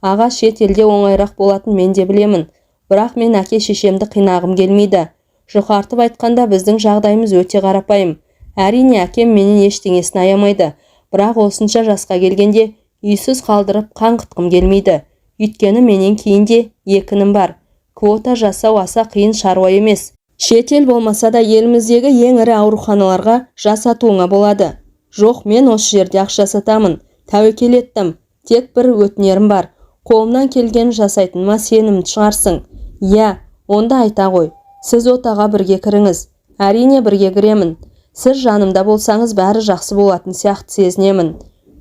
Аға, шет елде оңайрақ болатын мен де білемін. Бірақ мен әке-шешемді қинағым келмейді. Жұқартып айтқанда біздің жағдайымыз өте қарапайым. Әрине әкем менен ештеңесін аямайды. Бірақ осынша жасқа келгенде үйсіз қалдырып қаңғытқым келмейді. Өйткені менен кейін де екінім бар. Квота жасау аса қиын шаруа емес. Шет ел болмаса да еліміздегі ең ірі ауруханаларға жасатуыңа болады. Жоқ, мен осы жерде ақ жасатамын. Тәуекел еттім. Тек бір өтінерім бар. Қолымнан келгенін жасайтыныма сенімді шығарсың. Иә, онда айта ғой. Сіз отаға бірге кіріңіз. Әрине бірге кіремін. Сіз жанымда болсаңыз бәрі жақсы болатын сияқты сезінемін.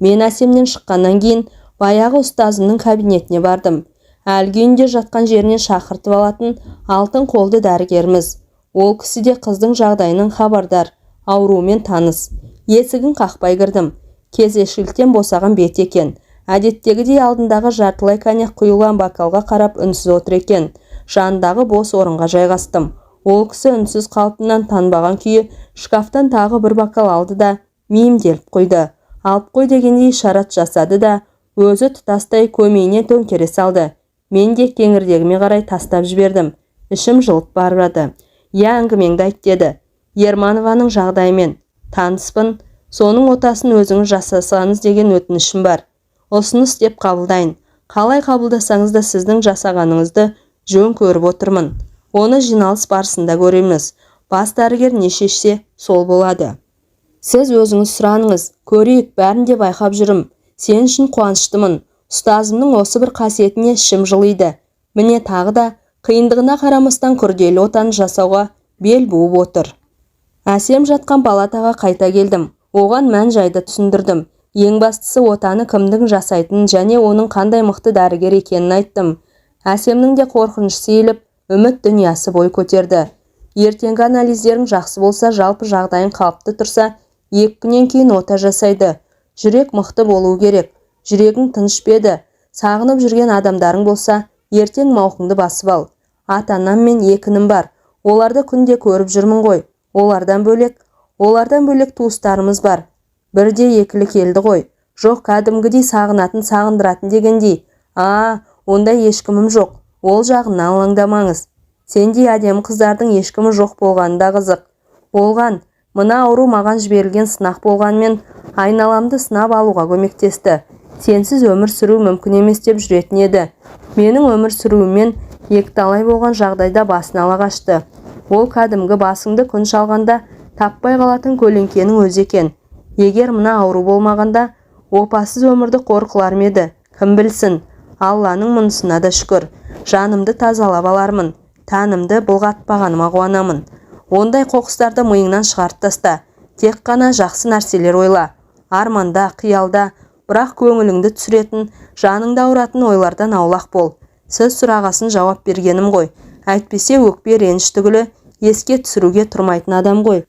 Мен Әсемнен шыққаннан кейін баяғы ұстазымның кабинетіне бардым. Әлгі үйінде жатқан жерінен шақыртып алатын алтын қолды дәрігеріміз. Ол кісі де қыздың жағдайының хабардар, ауруымен таныс. Есігін қақпай кірдім. Кезекшіліктен босаған бет екен. Әдеттегідей алдындағы жартылай коньяк құйылған бокалға қарап үнсіз отыр екен. Жанындағы бос орынға жайғастым. Ол кісі үнсіз қалпынан танбаған күйі шкафтан тағы бір бокал алды да мейімделіп қойды. Алып қой дегенде ишарат жасады да өзі тұтастай көмейіне төңкере салды. Мен де кеңірдегіме қарай тастап жібердім. Ішім жылып барады. Я, әңгімеңді айт деді. Ерманованың жағдайымен таныспын. Соның отасын өзіңіз жасасаңыз деген өтінішім бар. Ұсыныс деп қабылдайын. Қалай қабылдасаңыз да сіздің жасағаныңызды жөн көріп отырмын. Оны жиналыс барысында көреміз. Бас дәрігер не шешсе, сол болады. Сіз өзіңіз сұраныңыз. Көрейік, бәрін де байқап жүрім. Сен үшін қуаныштымын. Ұстазымның осы бір қасиетіне ішім жылиды. Міне тағы да қиындығына қарамастан күрделі отаны жасауға бел буып отыр. Әсем жатқан палатаға қайта келдім. Оған мән жайды түсіндірдім. Ең бастысы отаны кімдің жасайтынын және оның қандай мықты дәрігер екенін айттым. Әсемнің де қорқыныш сейіліп, үміт дүниясы бой көтерді. Ертеңгі анализдерің жақсы болса, жалпы жағдайың қалыпты тұрса, 2 күннен кейін ота жасайды. Жүрек мықты болуы керек. Жүрегің тыныш педі. Сағынып жүрген адамдарың болса, ертең мауқыңды басып ал. Ата-анам мен екінім бар. Оларды күнде көріп жүрмін ғой. Олардан бөлек туыстарымыз бар. Бірде екілі келді ғой. Жоқ, кәдімгідей сағынатын сағындыратын дегендей. Ондай ешкімім жоқ. Ол жағына алаңдамаңыз. Сендей әдемі қыздардың ешкімі жоқ болғанда қызық. Болған. Мына ауру маған жіберілген сынақ болғанмен айналамды сынап алуға көмектесті. Сенсіз өмір сүру мүмкін емес деп жүретін еді. Менің өмір сүруіммен екталай болған жағдайда басын ала қашты. Ол кәдімгі басыңды күн шалғанда таппай қалатын көлеңкенің өзі екен. Егер мына ауру болмағанда опасыз өмірді қорқылар ме еді? Кім білсін? Алланың мұнысына да шүкір. Жанымды тазалап алармын. Тәнімді бұлғатпағаныма қуанамын. Ондай қоқыстарды миыңнан шығарып таста. Тек қана жақсы нәрселер ойла. Арманда, қиялда, бірақ көңіліңді түсіретін, жаныңды ауыратын ойлардан аулақ бол. Сіз сұрағасын жауап бергенім ғой. Әйтпесе өкпе реніш түгілі еске түсіруге тұрмайтын адам ғой.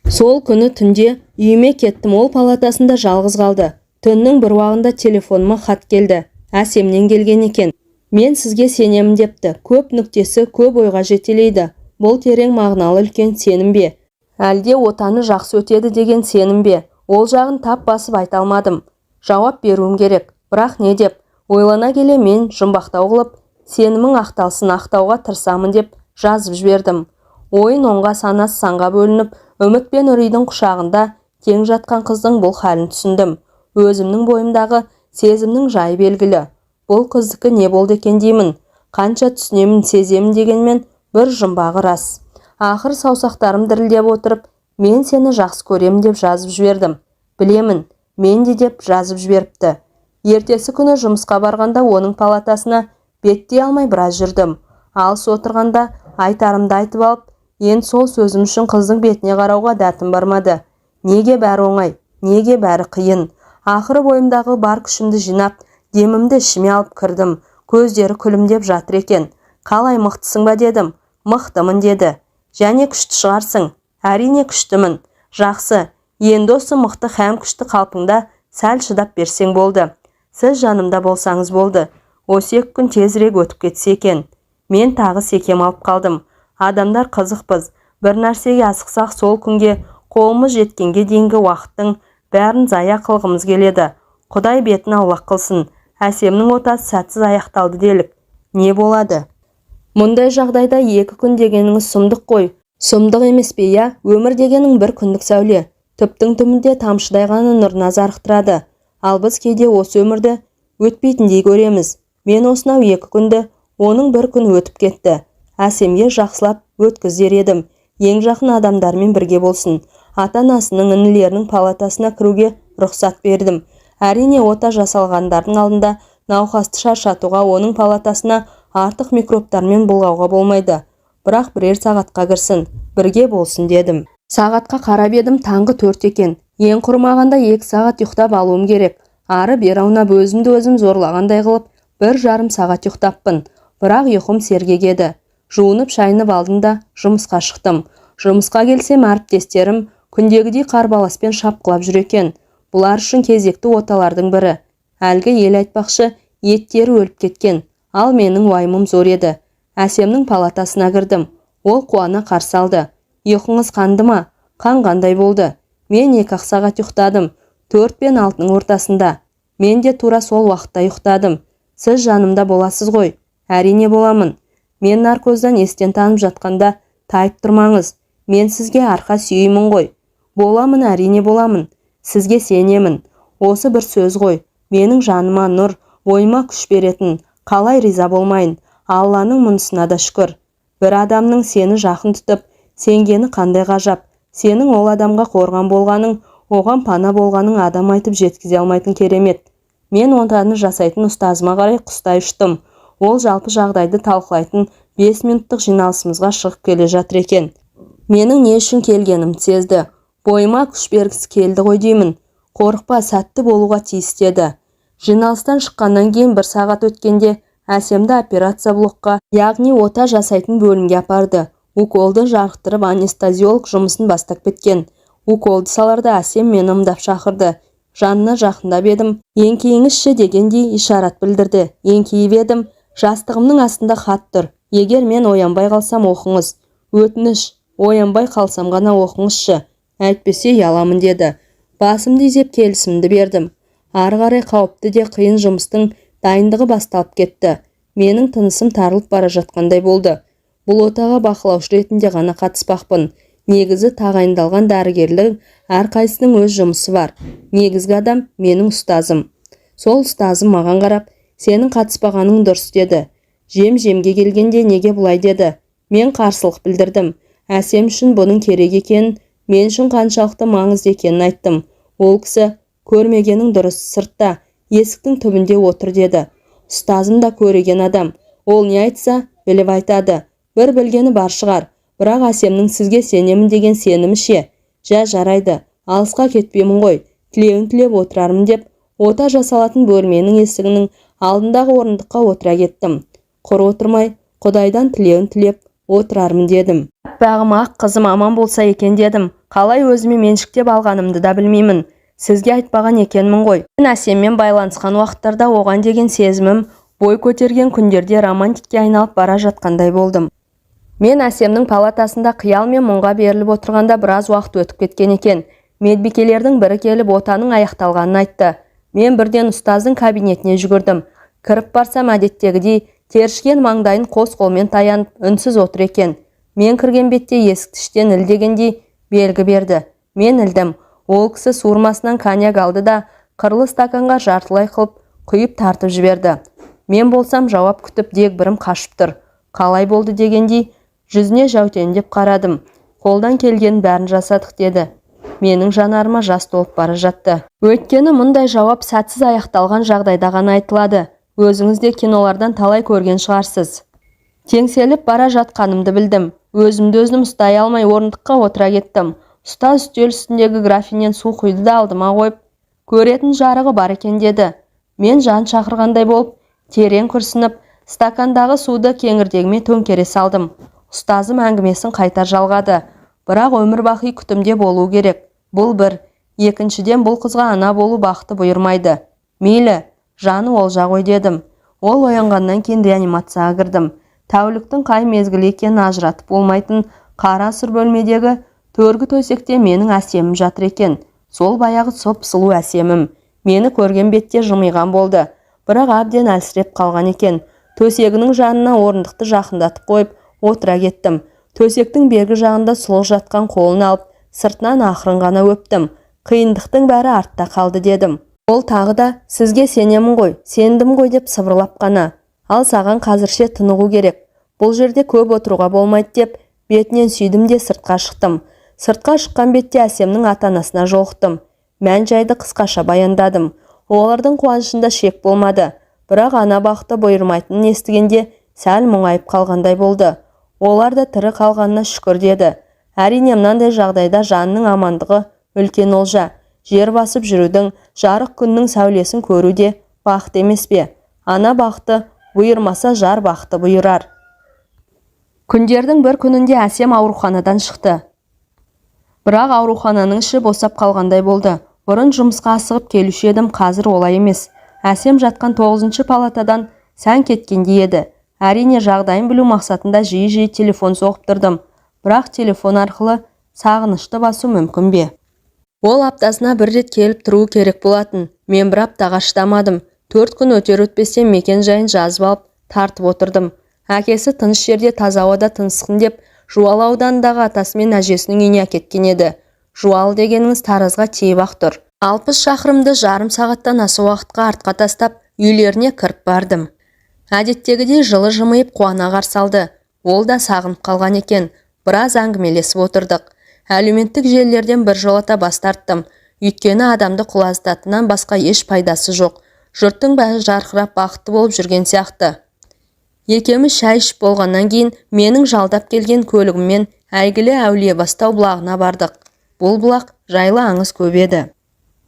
Сол күні түнде үйіме кеттім. Ол палатасында жалғыз қалды. Түннің бір уағында телефоныма хат келді. Әсемнен келген екен. Мен сізге сенемін депті. Көп нүктесі көп ойға жетелейді. Бұл терең мағыналы үлкен сенім бе? Әлде отаны жақсы өтеді деген сенім бе? Ол жағын тап басып айта алмадым. Жауап беруім керек. Бірақ не деп? Ойлана келе мен жұмбақтау қылып, сенімің ақталсын, ақтауға тырысамын деп жазып жібердім. Ойын оңға, санасы санға бөлініп, үміт пен үрейдің құшағында тең жатқан қыздың бұл халін түсіндім. Өзімнің бойымдағы сезімнің жайы белгілі. Бұл қыздікі не болды екен деймін. Қанша түсінемін, сеземін дегенмен бір жұмбағы рас. Ақыр саусақтарым дірілдеп отырып, мен сені жақсы көремін деп жазып жібердім. Білемін, мен де деп жазып жіберіпті. Ертесі күні жұмысқа барғанда оның палатасына беттей алмай біраз жүрдім. Алыс отырғанда айтарымды айтып алып, енді сол сөзім үшін қыздың бетіне қарауға дәтім бармады. Неге бәрі оңай, неге бәрі қиын? Ақыры бойымдағы бар күшімді жинап, демімді ішіме алып кірдім. Көздері күлімдеп жатыр екен. Қалай, мықтысың ба дедім. Мықтымын деді. Және күшті шығарсың. Әрине күштімін. Жақсы. Енді осы мықты һәм күшті қалпыңда сәл шыдап берсең болды. Сіз жанымда болсаңыз болды. Осы 2 күн тезірек өтіп кетсе екен. Мен тағы секем алып қалдым. Адамдар қызықпыз. Bir нәрсеге асықсақ сол күнге қолымыз жеткенге дейінгі уақыттың бәрін зая қылғымыз келеді. Құдай бетін аулақ қылсын. Әсемнің отасы сәтсіз аяқталды делік. Не болады? Мұндай жағдайда 2 күн дегеніңіз сұмдық қой. Сұмдық емес пе, я? Өмір дегенің бір күндік сәуле. Түптің түбінде тамшыдай ғана нұрына зарықтырады. Ал біз кейде осы өмірді өтпейтіндей көреміз. Мен осынау 2 күнді, оның 1 күн өтіп кетті. Әсемге жақсылап өткізер едім. Ең жақын адамдармен бірге болсын. Ата-анасының, інілерінің палатасына кіруге рұқсат бердім. Әрине ота жасалғандардың алдында науқасты шаршатуға, оның палатасына артық микробтармен бұлғауға болмайды. Бірақ 1 сағатқа кірсін, бірге болсын дедім. Сағатқа қарап едім, таңғы 4 екен. Ең құрмағанда 2 сағат ұйықтап алуым керек. Ары бер аунап өзімді өзім зорлағандай қылып 1,5 сағат ұйықтаппын. Бірақ ұйқым сергек еді. Жуынып шайынып алдым да жұмысқа шықтым. Жұмысқа келсем әріптестерім күндегідей қарбаласпен шапқылап жүр екен. Бұлар үшін кезекті оталардың бірі. Әлгі ел айтпақшы, еттері өліп кеткен. Ал менің уайымым зор еді. Әсемнің палатасына кірдім. Ол қуана қарсы алды. Ұйқыңыз қанды ма? Қанғандай болды. Мен 2 сағат ұйықтадым. 4 пен 6-ның ортасында. Мен де тура сол уақытта ұйықтадым. Сіз жанымда боласыз ғой? Әрине боламын. Мен наркоздан естен танып жатқанда тайып тұрмаңыз. Мен сізге арқа сүйеймін ғой. Боламын, әрине боламын. Сізге сенемін. Осы бір сөз ғой. Менің жаныма нұр, ойыма күш беретін. Қалай риза болмайын? Алланың мұнысына да шүкір. Bir адамның сені жақын тұтып, сенгені қандай ғажап. Сенің ол адамға қорған болғаның, оған пана болғаның адам айтып жеткізе алмайтын керемет. Мен онтаны жасайтын ұстазыма қарай құстай ұштым. Ол жалпы жағдайды талқылайтын 5 минуттық жиналысымызға шығып келе жатыр екен. Менің не үшін келгенім сезді. Бойыма күш бергісі келді ғой деймін. Қорықпа, сәтті болуға тиіс деді. Жиналыстан шыққаннан кейін 1 сағат өткенде Әсемді операция блокқа, яғни ота жасайтын бөлімге апарды. Уколды жарықтырып, анестезиолог жұмысын бастап кеткен. Уколды саларда Әсем мені ымдап шақырды. Жанына жақындап едім. Еңкейіңізші дегендей ишарат білдірді. Еңкейіп едім. Жастығымның астында хат тұр. Егер мен оянбай қалсам оқыңыз. Өтініш, оянбай қалсам ғана оқыңызшы. Әйтпесе ұяламын деді. Басымды изеп келісімді бердім. Ары қарай қауіпті де қиын жұмыстың дайындығы басталып кетті. Менің тынысым тарылып бара жатқандай болды. Бұл отаға бақылаушы ретінде ғана қатыспақпын. Негізі тағайындалған дәрігерлер әрқайсының өз жұмысы бар. Негізгі адам менің ұстазым. Сол ұстазым маған қарап, сенің қатыспағаның дұрыс деді. Жем-жемге келгенде неге бұлай деді. Мен қарсылық білдірдім. Әсем үшін бұның керек екенін, мен үшін қаншалықты маңызды екенін айттым. Ол кісі көрмегенің дұрыс, сыртта, есіктің түбінде отыр деді. Ұстазым да көреген адам. Ол не айтса, біліп айтады. Bir білгені бар шығар. Бірақ Әсемнің сізге сенемін деген сенімі ше. Жарайды, алысқа кетпеймін ғой. Тілеуін тілеп отырармын деп, Ота жасалатын бөлменің есігінің алдындағы орындыққа отыра кеттім. Құр отырмай, Құдайдан тілеуін тілеп отырармын дедім. Аппағым ақ қызым аман болса екен дедім. Қалай өзіме меншіктеп алғанымды да білмеймін. Сізге айтпаған екенмін ғой. Мен Әсеммен байланысқан уақыттарда оған деген сезімім бой көтерген күндерде романтикке айналып бара жатқандай болдым. Мен Әсемнің палатасында қиял мен мұңға беріліп отырғанда біраз уақыт өтіп кеткен екен. Медбикелердің бірі келіп отаның аяқталғанын айтты. Мен бірден ұстаздың кабинетіне жүгірдім. Кіріп барсам әдеттегідей тершіген маңдайын қос қолмен таянып үнсіз отыр екен. Мен кірген бетте есікті іштен ілдегендей белгі берді. Мен ілдім. Ол кісі суырмасынан коньяк алды да қырлы стаканға жартылай қылып құйып тартып жіберді. Мен болсам жауап күтіп дегбірім қашып тұр. Қалай болды дегендей жүзіне жәутеңдеп қарадым. Қолдан келген бәрін жасадық деді. Менің жанарыма жас толып бара жатты. Өйткені мұндай жауап сәтсіз аяқталған жағдайда ғана айтылады. Өзіңіз де кинолардан талай көрген шығарсыз. Теңселіп бара жатқанымды білдім. Өзімді ұстай алмай орындыққа отыра кеттім. Ұстаз үстел үстіндегі графиннен су құйды да алдыма қойып, көретін жарығы бар екен деді. Мен жан шақырғандай болып, терең күрсініп, стакандағы суды кеңірдегіме төңкере салдым. Ұстазым әңгімесін қайта жалғады. Бірақ өмір бақи күтімде болу керек. Бұл бір. Екіншіден бұл қызға ана болу бақыты бұйырмайды. Мейлі, жаны олжа ғой дедім. Ол оянғаннан кейін реанимацияға кірдім. Тәуліктің қай мезгілі екенін ажыратып болмайтын қара сұр бөлмедегі төргі төсекте менің Әсемім жатыр екен. Сол баяғы сұп-сұлу Әсемім. Мені көрген бетте жымиған болды. Бірақ әбден әлсіреп қалған екен. Төсегінің жанына орындықты жақындатып қойып отыра кеттім. Төсектің бергі жағында сұлық жатқан қолын алып, сыртынан ақырын ғана өптім. Қиындықтың бәрі артта қалды дедім. Ол тағы да сізге сенемін ғой, сендім ғой деп сыбырлап қана. Ал саған қазірше тынығу керек. Бұл жерде көп отыруға болмайды деп бетінен сүйдім де сыртқа шықтым. Сыртқа шыққан бетте Әсемнің ата-анасына жолықтым. Мән жайды қысқаша баяндадым. Олардың қуанышында шек болмады. Бірақ ана бақыты бұйырмайтынын естігенде сәл мұңайып қалғандай болды. Олар да тірі қалғанына шүкір деді. Әрине мынандай жағдайда жанның амандығы үлкен олжа. Жер басып жүрудің, жарық күннің сәулесін көруде бақыт емес пе? Ана бақыты бұйырмаса жар бақыты бұйырар. Күндердің бір күнінде Әсем ауруханадан шықты. Бірақ аурухананың іші босап қалғандай болды. Бұрын жұмысқа асығып келуші едім, қазір олай емес. Әсем жатқан 9-шы палатадан сән кеткендей еді. Әрине жағдайын білу мақсатында жиі-жиі телефон соғып тұрдым. Бірақ телефон арқылы сағынышты басу мүмкін бе? Ол аптасына бір рет келіп тұруы керек болатын. Мен бір аптаға шыдамадым. 4 күн өтер-өтпестен мекен жайын жазып алып тартып отырдым. Әкесі тыныш жерде таза ауада тынысқын деп Жуалы ауданындағы атасы мен әжесінің үйіне әкеткен еді. Жуалы дегеніңіз Таразға тиіп-ақ тұр. 60 шақырымды жарым сағаттан аса уақытқа артқа тастап үйлеріне кіріп бардым. Әдеттегідей жылы жымиып қуана қарсы алды. Ол да сағынып қалған екен. Біраз әңгімелесіп отырдық. Әлеуметтік желілерден біржолата бас тарттым. Өйткені адамды құлазытатыннан басқа еш пайдасы жоқ. Жұрттың бәрі жарқырап бақытты болып жүрген сияқты. Екеуміз шай ішіп болғаннан кейін менің жалдап келген көлігіммен әйгілі Әулиебастау бұлағына бардық. Бұл бұлақ жайлы аңыз көп еді.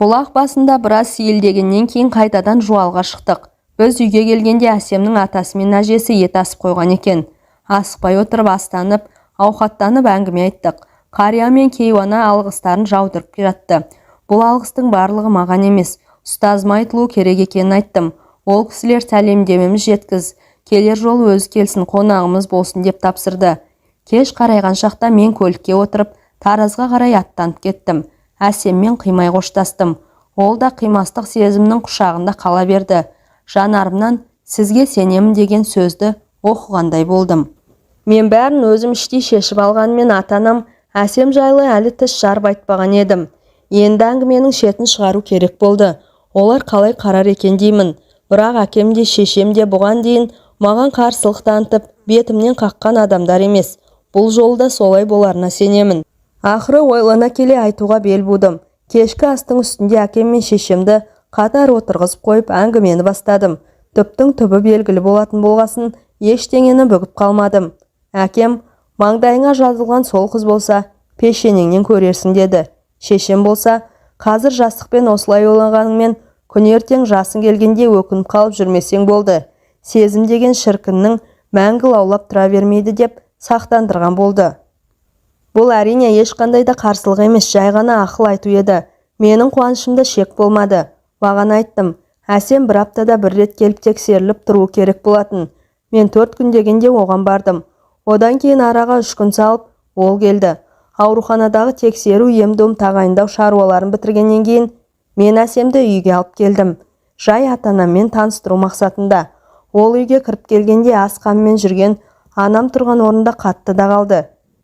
Бұлақ басында біраз сейілдегеннен кейін қайтадан Жуалға шықтық. Біз үйге келгенде Әсемнің атасы мен әжесі ет асып қойған екен. Асықпай отырып астанып, ауқаттанып әңгіме айттық. Қария мен кейуана алғыстарын жаудырып жатты. Бұл алғыстың барлығы маған емес, ұстазыма айтылу керек екенін айттым. Ол кісілер сәлемдемеміз жеткіз, келер жол өзі келсін, қонағымыз болсын деп тапсырды. Кеш қарайған шақта мен көлікке отырып, Таразға қарай аттанып кеттім. Әсеммен қимай қоштастым. Ол да қимастық сезімнің құшағында қала берді. Жанарымнан сізге сенемін деген сөзді оқығандай болдым. Мен бәрін өзім іштей шешіп алғанмен ата-анам Әсем жайлы әлі тіс жарып айтпаған едім. Енді әңгіменің шетін шығару керек болды. Олар қалай қарар екен деймін. Бірақ әкем де шешем де бұған дейін маған қарсылық танытып, бетімнен қаққан адамдар емес. Бұл жолда солай боларына сенемін. Ақыры ойлана келе айтуға бел будым. Кешкі астың үстінде әкем мен шешемді қатар отырғызып қойып әңгімені бастадым. Түптің түбі белгілі болатын болғасын, ештеңені бүгіп қалмадым. Әкем, маңдайыңа жазылған сол қыз болса, пешенеңнен көрерсің деді. Шешем болса, қазір жастықпен осылай ойлағаныңмен күн ертең жасың келгенде өкініп қалып жүрмесең болды. Сезім деген шіркіннің мәңгі лаулап тұра бермейді деп сақтандырған болды. Бұл әрине ешқандай да қарсылық емес, жай ғана ақыл айту еді. Менің қуанышымда шек болмады. Маған айттым, Әсем бір аптада бір рет келіп тексеріліп тұруы керек болатын. Мен 4 күн дегенде оған бардым. Одан кейін араға 3 күн салып, ол келді. Ауруханадағы тексеру, ем-дом тағайындау шаруаларын бітіргеннен кейін мен Әсемді үйге алып келдім. Жай ата-анаммен таныстыру мақсатында. Ол үйге кіріп келгенде ас қамымен жүрген анам тұрған орында қатты да қалды.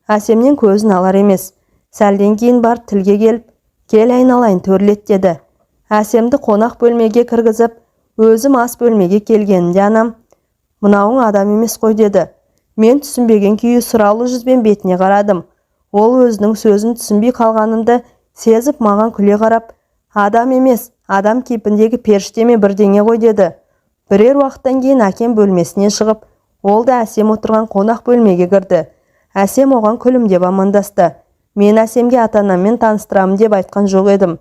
Әсемнен көзін алар емес. Сәлден кейін барып тілге келіп, кел айналайын төрлет деді. Әсемді қонақ бөлмеге кіргізіп, өзім ас бөлмеге келгенінде анам, мынауың адам емес қой деді. Мен түсінбеген күйі сұраулы жүзбен бетіне қарадым. Ол өзінің сөзін түсінбей қалғанымды сезіп маған күле қарап, адам емес, адам кейпіндегі періштеме бірдеңе ғой деді. Бірер уақыттан кейін әкем бөлмесіне шығып, ол да Әсем отырған қонақ бөлмеге кірді. Әсем оған күлімдеп амандасты. Мен Әсемге ата-анаммен таныстырамын деп айтқан жоқ едім.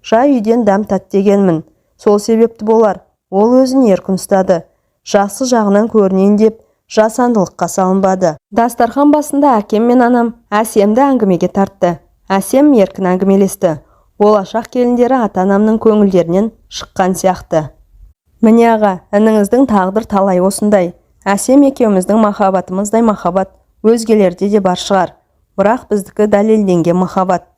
Жай үйден дәм тат дегенмін. Сол себепті болар. Ол өзін еркін ұстады. Жақсы жағынан көрінейін деп жасандылыққа салынбады. Дастархан басында әкем мен анам Әсемді әңгімеге тартты. Әсем еркін әңгімелесті. Болашақ келіндері ата-анамның көңілдерінен шыққан сияқты. Міне аға, ініңіздің тағдыр талай осындай. Әсем екеуміздің махаббатымыздай махаббат өзгелерде де бар шығар. Бірақ біздікі дәлелденген махаббат.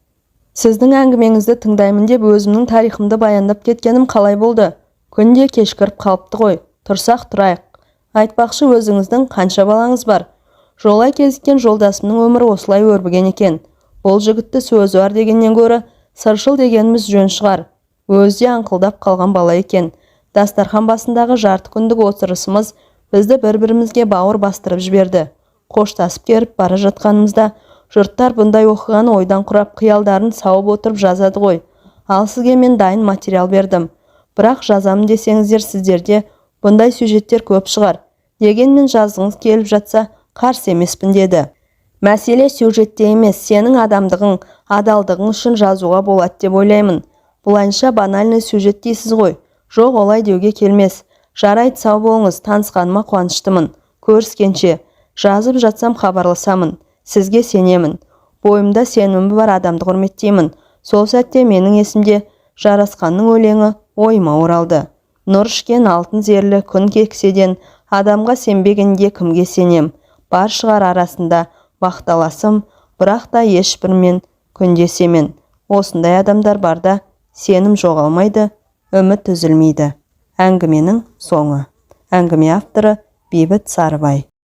Сіздің әңгімеңізді тыңдаймын деп өзімнің тарихымды баяндап кеткенім қалай болды? Күнде кешкіріп қалыпты ғой. Тұрсақ тұрайық. Айтпақшы, өзіңіздің қанша балаңыз бар? Жолай кезіккен жолдасымның өмірі осылай өрбіген екен. Ол жігітті сөзі бар дегеннен гөрі сыршыл дегеніміз жөн шығар. Өзі аңқылдап қалған бала екен. Дастархан басындағы жарты күндік отырысымыз бізді бір-бірімізге бауыр бастырып жіберді. Қоштасып керіп бара жатқанымызда жұрттар бұндай оқыған ойдан құрап қиялдарын сауып отырып жазады ғой. Ал сізге мен дайын материал бердім. Бірақ жазамын десеңіздер сіздерде бұндай сюжеттер көп шығар. Дегенмен жазғыңыз келіп жатса қарсы емеспін деді. Мәселе сюжетте емес, сенің адамдығың, адалдығың үшін жазуға болады деп ойлаймын. Бұлайынша банальный сюжет дейсіз ғой. Жоқ, олай деуге келмес. Жарайды, сау болыңыз, танысқаныма қуаныштымын. Көріскенше, жазып жатсам хабарласамын. Сізге сенемін. Бойымда сенімі бар адамды құрметтеймін. Сол сәтте менің есімде Жарасқанның өлеңі ойыма оралды. Нұр ішкен алтын зерлі күн кекседен адамға сенбегенде кімге сенем? Бар шығар арасында бақталасым, бірақ та ешбірмен күндесемен. Осындай адамдар барда сенім жоғалмайды, үміт үзілмейді. Әңгіменің соңы. Әңгіме авторы Бейбіт Сарыбай.